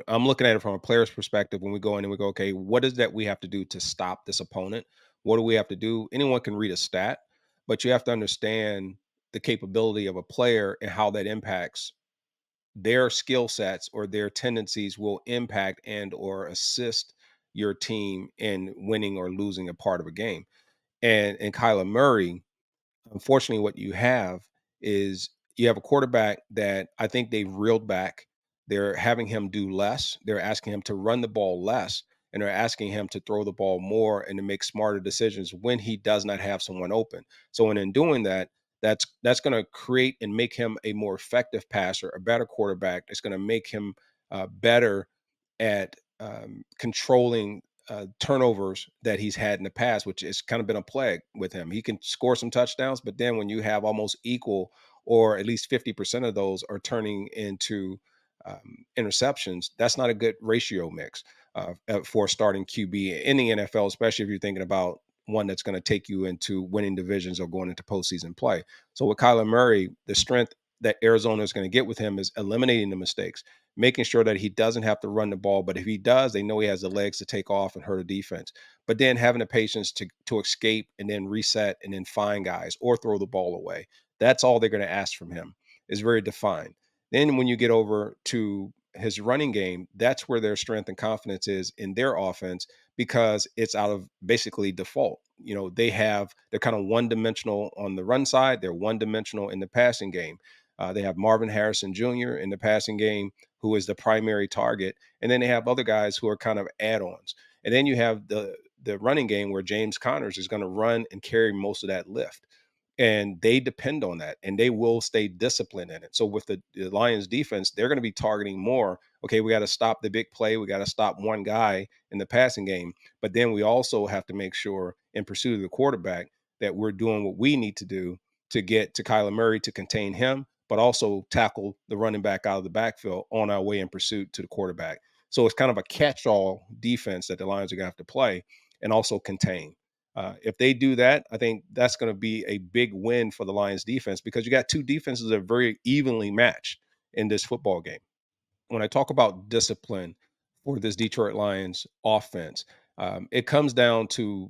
I'm looking at it from a player's perspective when we go in and we go, okay, what is that we have to do to stop this opponent? What do we have to do? Anyone can read a stat, but you have to understand the capability of a player and how that impacts their skill sets or their tendencies will impact and or assist your team in winning or losing a part of a game. And Kyler Murray, unfortunately, what you have is you have a quarterback that I think they've reeled back. They're having him do less. They're asking him to run the ball less, and they're asking him to throw the ball more and to make smarter decisions when he does not have someone open. So, in doing that, that's going to create and make him a more effective passer, a better quarterback. It's going to make him better at controlling turnovers that he's had in the past, which has kind of been a plague with him. He can score some touchdowns, but then when you have almost equal or at least 50% of those are turning into interceptions, that's not a good ratio mix for starting QB in the NFL, especially if you're thinking about one that's going to take you into winning divisions or going into postseason play. So with Kyler Murray, the strength that Arizona is going to get with him is eliminating the mistakes, making sure that he doesn't have to run the ball. But if he does, they know he has the legs to take off and hurt a defense. But then having the patience to escape and then reset and then find guys or throw the ball away. That's all they're going to ask from him. Is very defined. Then when you get over to his running game, that's where their strength and confidence is in their offense because it's out of basically default. They're kind of one dimensional on the run side. They're one dimensional in the passing game. They have Marvin Harrison Jr. in the passing game, who is the primary target, and then they have other guys who are kind of add-ons. And then you have the running game where James Connors is going to run and carry most of that lift. And they depend on that and they will stay disciplined in it. So with the Lions defense, they're going to be targeting more. Okay, we got to stop the big play. We got to stop one guy in the passing game. But then we also have to make sure in pursuit of the quarterback that we're doing what we need to do to get to Kyler Murray to contain him, but also tackle the running back out of the backfield on our way in pursuit to the quarterback. So it's kind of a catch-all defense that the Lions are going to have to play and also contain. If they do that, I think that's going to be a big win for the Lions defense because you got two defenses that are very evenly matched in this football game. When I talk about discipline for this Detroit Lions offense, it comes down to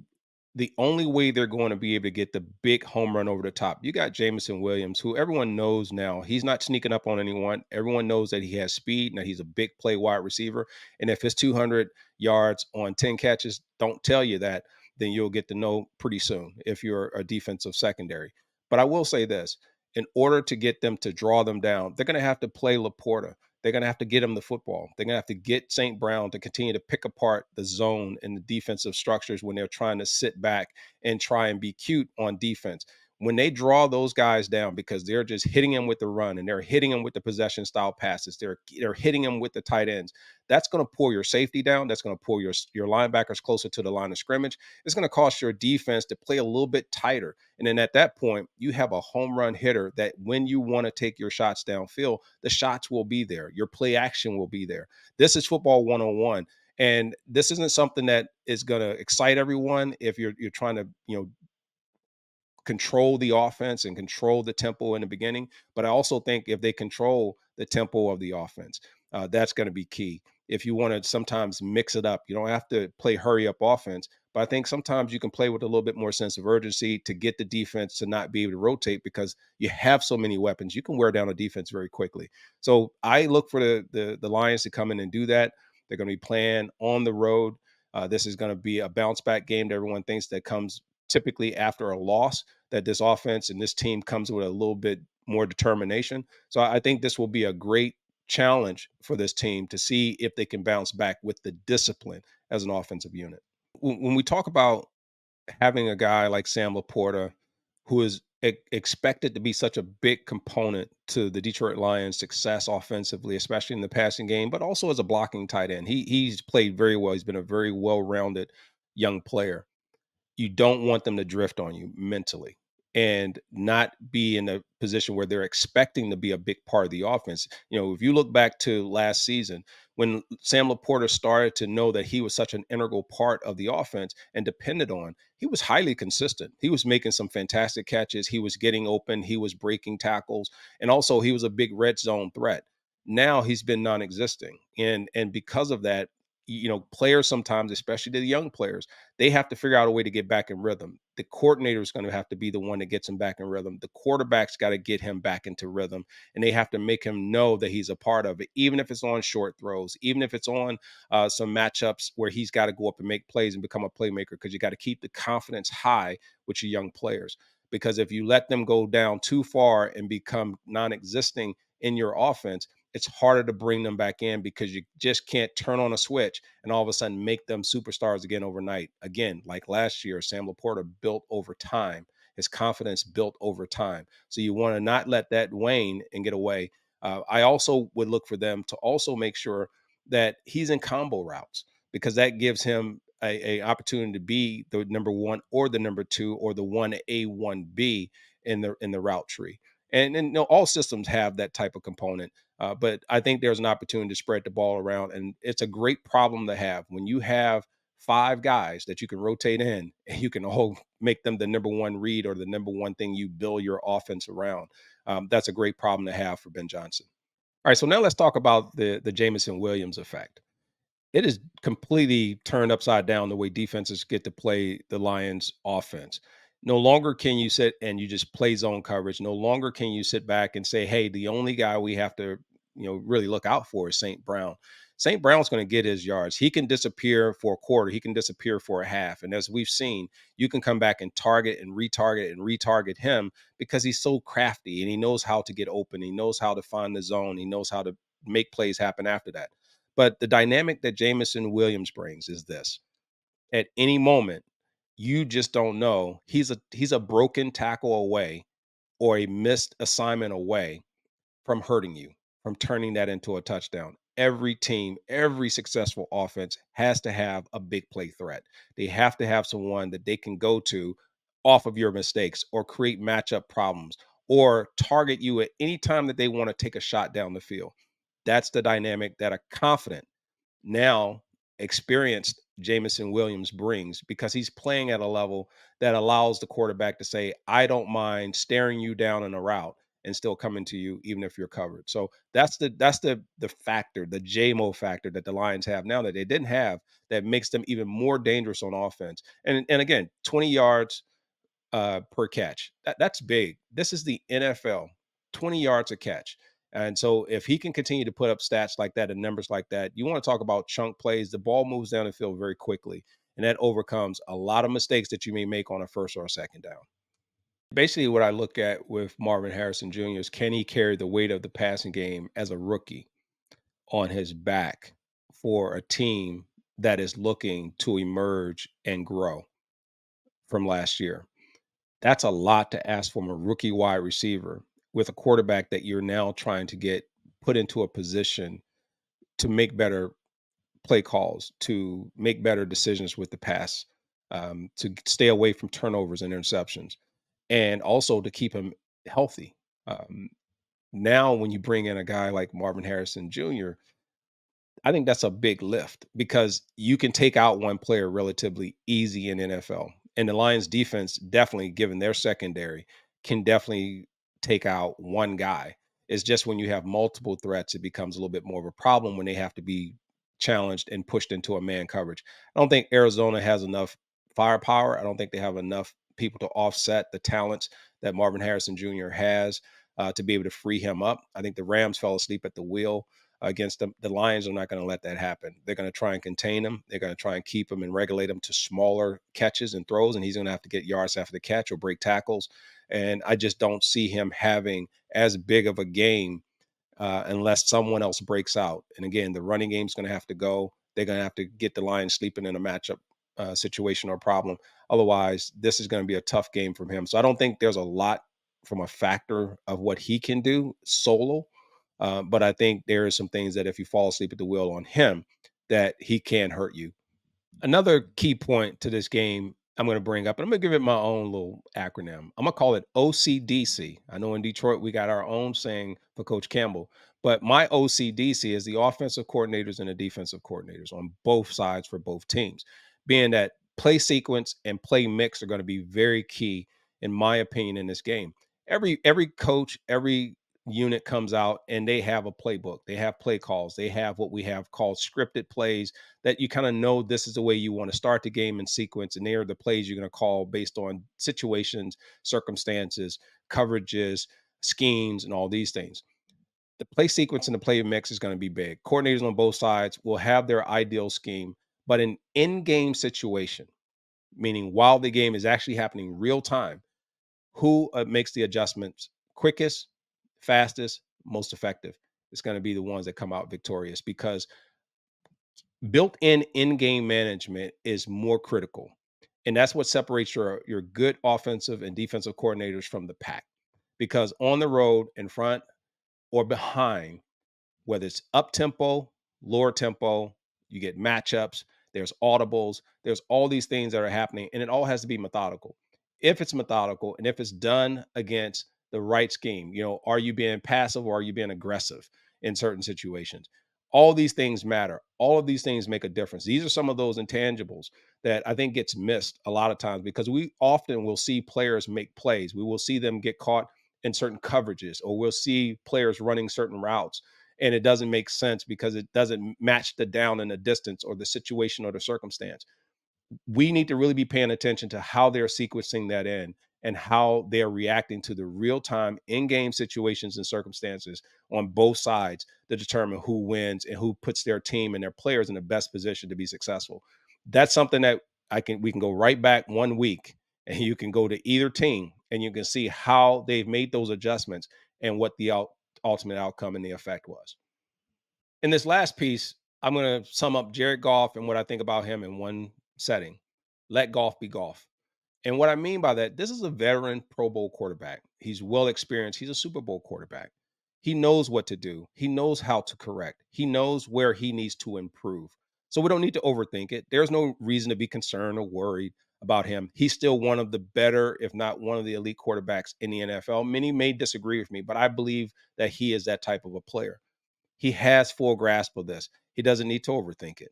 the only way they're going to be able to get the big home run over the top. You got Jamison Williams, who everyone knows now. He's not sneaking up on anyone. Everyone knows that he has speed and that he's a big play wide receiver. And if his 200 yards on 10 catches don't tell you that, then you'll get to know pretty soon if you're a defensive secondary. But I will say this, in order to get them to draw them down, they're going to have to play LaPorta. They're going to have to get him the football. They're going to have to get St. Brown to continue to pick apart the zone and the defensive structures when they're trying to sit back and try and be cute on defense. When they draw those guys down because they're just hitting them with the run and they're hitting them with the possession style passes, they're hitting them with the tight ends. That's going to pull your safety down. That's going to pull your linebackers closer to the line of scrimmage. It's going to cost your defense to play a little bit tighter. And then at that point, you have a home run hitter that when you want to take your shots downfield, the shots will be there. Your play action will be there. This is football 101. And this isn't something that is going to excite everyone if you're trying to, control the offense and control the tempo in the beginning. But I also think if they control the tempo of the offense, that's going to be key. If you want to sometimes mix it up, you don't have to play hurry up offense. But I think sometimes you can play with a little bit more sense of urgency to get the defense to not be able to rotate because you have so many weapons. You can wear down a defense very quickly. So I look for the Lions to come in and do that. They're going to be playing on the road. This is going to be a bounce back game that everyone thinks that comes typically after a loss, that this offense and this team comes with a little bit more determination. So I think this will be a great challenge for this team to see if they can bounce back with the discipline as an offensive unit. When we talk about having a guy like Sam LaPorta, who is expected to be such a big component to the Detroit Lions' success offensively, especially in the passing game, but also as a blocking tight end, he's played very well. He's been a very well-rounded young player. You don't want them to drift on you mentally and not be in a position where they're expecting to be a big part of the offense. If you look back to last season, when Sam LaPorta started to know that he was such an integral part of the offense and depended on, he was highly consistent. He was making some fantastic catches. He was getting open. He was breaking tackles. And also he was a big red zone threat. now he's been non-existing. And because of that, players sometimes, especially the young players, they have to figure out a way to get back in rhythm. The coordinator is going to have to be the one that gets him back in rhythm. The quarterback's got to get him back into rhythm, and they have to make him know that he's a part of it, even if it's on short throws, even if it's on some matchups where he's got to go up and make plays and become a playmaker, because you got to keep the confidence high with your young players. Because if you let them go down too far and become non-existing in your offense, it's harder to bring them back in, because you just can't turn on a switch and all of a sudden make them superstars again overnight. Again, like last year, Sam LaPorta built over time. His confidence built over time. So you want to not let that wane and get away. I also would look for them to also make sure that he's in combo routes, because that gives him a opportunity to be the number one or the number two or the 1A, 1B in the route tree. And all systems have that type of component. But I think there's an opportunity to spread the ball around, and it's a great problem to have when you have five guys that you can rotate in, and you can all make them the number one read or the number one thing you build your offense around. That's a great problem to have for Ben Johnson. All right, so now let's talk about the Jamison Williams effect. It is completely turned upside down the way defenses get to play the Lions offense. No longer can you sit and you just play zone coverage. No longer can you sit back and say, hey, the only guy we have to, really look out for is St. Brown. St. Brown's going to get his yards. He can disappear for a quarter. He can disappear for a half. And as we've seen, you can come back and target and retarget him, because he's so crafty and he knows how to get open. He knows how to find the zone. He knows how to make plays happen after that. But the dynamic that Jamison Williams brings is this: at any moment, you just don't know. He's a broken tackle away or a missed assignment away from hurting you, from turning that into a touchdown. Every team, every successful offense has to have a big play threat. They have to have someone that they can go to off of your mistakes, or create matchup problems, or target you at any time that they want to take a shot down the field. That's the dynamic that a confident, now experienced Jamison Williams brings, because he's playing at a level that allows the quarterback to say, I don't mind staring you down in a route and still coming to you even if you're covered. So that's the factor, the JMO factor that the Lions have now that they didn't have, that makes them even more dangerous on offense. And again, 20 yards per catch. That's big. This is the NFL, 20 yards a catch. And so if he can continue to put up stats like that and numbers like that, you want to talk about chunk plays. The ball moves down the field very quickly, and that overcomes a lot of mistakes that you may make on a first or a second down. Basically, what I look at with Marvin Harrison Jr. is, can he carry the weight of the passing game as a rookie on his back for a team that is looking to emerge and grow from last year? That's a lot to ask from a rookie wide receiver with a quarterback that you're now trying to get put into a position to make better play calls, to make better decisions with the pass, to stay away from turnovers and interceptions, and also to keep him healthy. Um, Now, when you bring in a guy like Marvin Harrison Jr., I think that's a big lift, because you can take out one player relatively easy in NFL. And the Lions defense, definitely given their secondary, can definitely take out one guy. It's just when you have multiple threats, it becomes a little bit more of a problem when they have to be challenged and pushed into a man coverage. I don't think Arizona has enough firepower. I don't think they have enough people to offset the talents that Marvin Harrison Jr. has, to be able to free him up. I think the Rams fell asleep at the wheel against them. The Lions are not going to let that happen. They're going to try and contain him. They're going to try and keep him and regulate him to smaller catches and throws, and he's going to have to get yards after the catch or break tackles. And I just don't see him having as big of a game unless someone else breaks out. And again, the running game's going to have to go. They're going to have to get the Lions sleeping in a matchup situation or problem. Otherwise, this is going to be a tough game from him. So I don't think there's a lot from a factor of what he can do solo. But I think there are some things that if you fall asleep at the wheel on him, that he can hurt you. Another key point to this game I'm going to bring up, and I'm going to give it my own little acronym. I'm going to call it OCDC. I know in Detroit we got our own saying for Coach Campbell, but my OCDC is the offensive coordinators and the defensive coordinators on both sides for both teams, being that play sequence and play mix are going to be very key, in my opinion, in this game. Every coach, every unit comes out and they have a playbook, they have play calls, they have what we have called scripted plays that you kind of know this is the way you want to start the game in sequence. And they are the plays you're going to call based on situations, circumstances, coverages, schemes, and all these things. The play sequence and the play mix is going to be big. Coordinators on both sides will have their ideal scheme, but an in-game situation, meaning while the game is actually happening real time, who makes the adjustments quickest, fastest, most effective? It's going to be the ones that come out victorious because built-in in-game management is more critical. And that's what separates your good offensive and defensive coordinators from the pack. Because on the road, in front or behind, whether it's up tempo, lower tempo, you get matchups, there's audibles, there's all these things that are happening, and it all has to be methodical. If it's methodical and if it's done against the right scheme, are you being passive or are you being aggressive in certain situations? All these things matter. All of these things make a difference. These are some of those intangibles that I think gets missed a lot of times because we often will see players make plays. We will see them get caught in certain coverages, or we'll see players running certain routes and it doesn't make sense because it doesn't match the down and the distance or the situation or the circumstance. We need to really be paying attention to how they're sequencing that in and how they're reacting to the real time in game situations and circumstances on both sides to determine who wins and who puts their team and their players in the best position to be successful. That's something that we can go right back 1 week and you can go to either team and you can see how they've made those adjustments and what the ultimate outcome and the effect was. In this last piece, I'm going to sum up Jared Goff and what I think about him in one setting. Let Goff be Goff. And what I mean by that, this is a veteran Pro Bowl quarterback. He's well experienced. He's a Super Bowl quarterback. He knows what to do. He knows how to correct. He knows where he needs to improve. So we don't need to overthink it. There's no reason to be concerned or worried about him. He's still one of the better, if not one of the elite quarterbacks in the NFL. Many may disagree with me, but I believe that he is that type of a player. He has full grasp of this. He doesn't need to overthink it.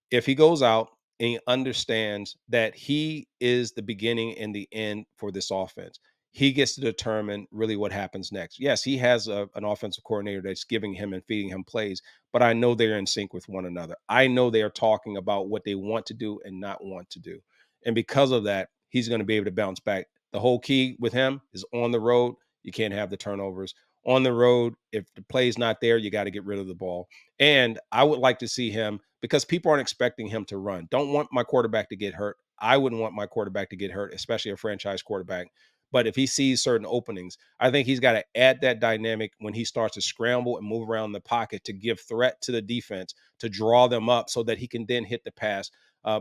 If he goes out and he understands that he is the beginning and the end for this offense, he gets to determine really what happens next. Yes, he has an offensive coordinator that's giving him and feeding him plays, but I know they're in sync with one another. I know they are talking about what they want to do and not want to do. And because of that, he's going to be able to bounce back. The whole key with him is on the road, you can't have the turnovers. On the road, if the play's not there, you got to get rid of the ball. And I would like to see him because people aren't expecting him to run. Don't want my quarterback to get hurt. I wouldn't want my quarterback to get hurt, especially a franchise quarterback. But if he sees certain openings, I think he's got to add that dynamic when he starts to scramble and move around the pocket to give threat to the defense, to draw them up so that he can then hit the pass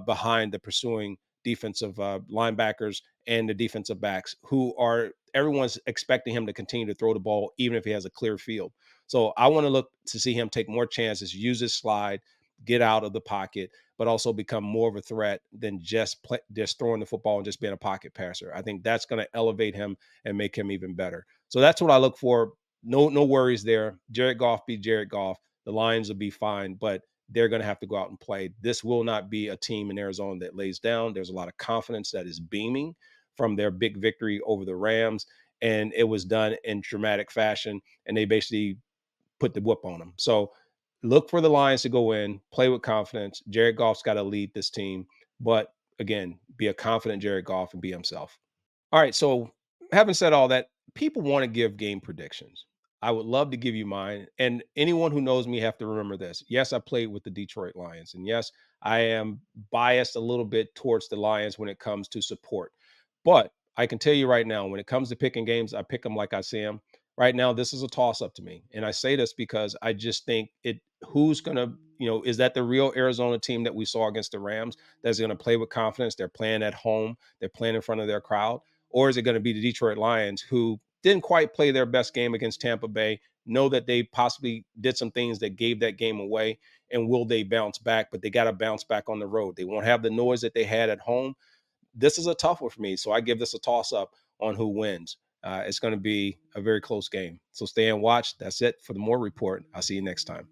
behind the pursuing defensive linebackers and the defensive backs who are everyone's expecting him to continue to throw the ball even if he has a clear field. So I want to look to see him take more chances, use his slide, get out of the pocket, but also become more of a threat than just throwing the football and just being a pocket passer. I think that's going to elevate him and make him even better. So that's what I look for. No worries there. Jared Goff be Jared Goff. The Lions will be fine, but they're going to have to go out and play. This will not be a team in Arizona that lays down. There's a lot of confidence that is beaming from their big victory over the Rams, and it was done in dramatic fashion, and they basically put the whoop on them. So look for the Lions to go in, play with confidence. Jared Goff's got to lead this team, but again, be a confident Jared Goff and be himself. All right. So, having said all that, people want to give game predictions. I would love to give you mine. And anyone who knows me have to remember this. Yes, I played with the Detroit Lions. And yes, I am biased a little bit towards the Lions when it comes to support. But I can tell you right now, when it comes to picking games, I pick them like I see them. Right now, this is a toss up to me. And I say this because I just think who's going to, is that the real Arizona team that we saw against the Rams that's going to play with confidence? They're playing at home, they're playing in front of their crowd, or is it going to be the Detroit Lions who didn't quite play their best game against Tampa Bay, know that they possibly did some things that gave that game away, and will they bounce back? But they got to bounce back on the road. They won't have the noise that they had at home. This is a tough one for me, so I give this a toss up on who wins. It's going to be a very close game. So stay and watch. That's it for the Moore Report. I'll see you next time.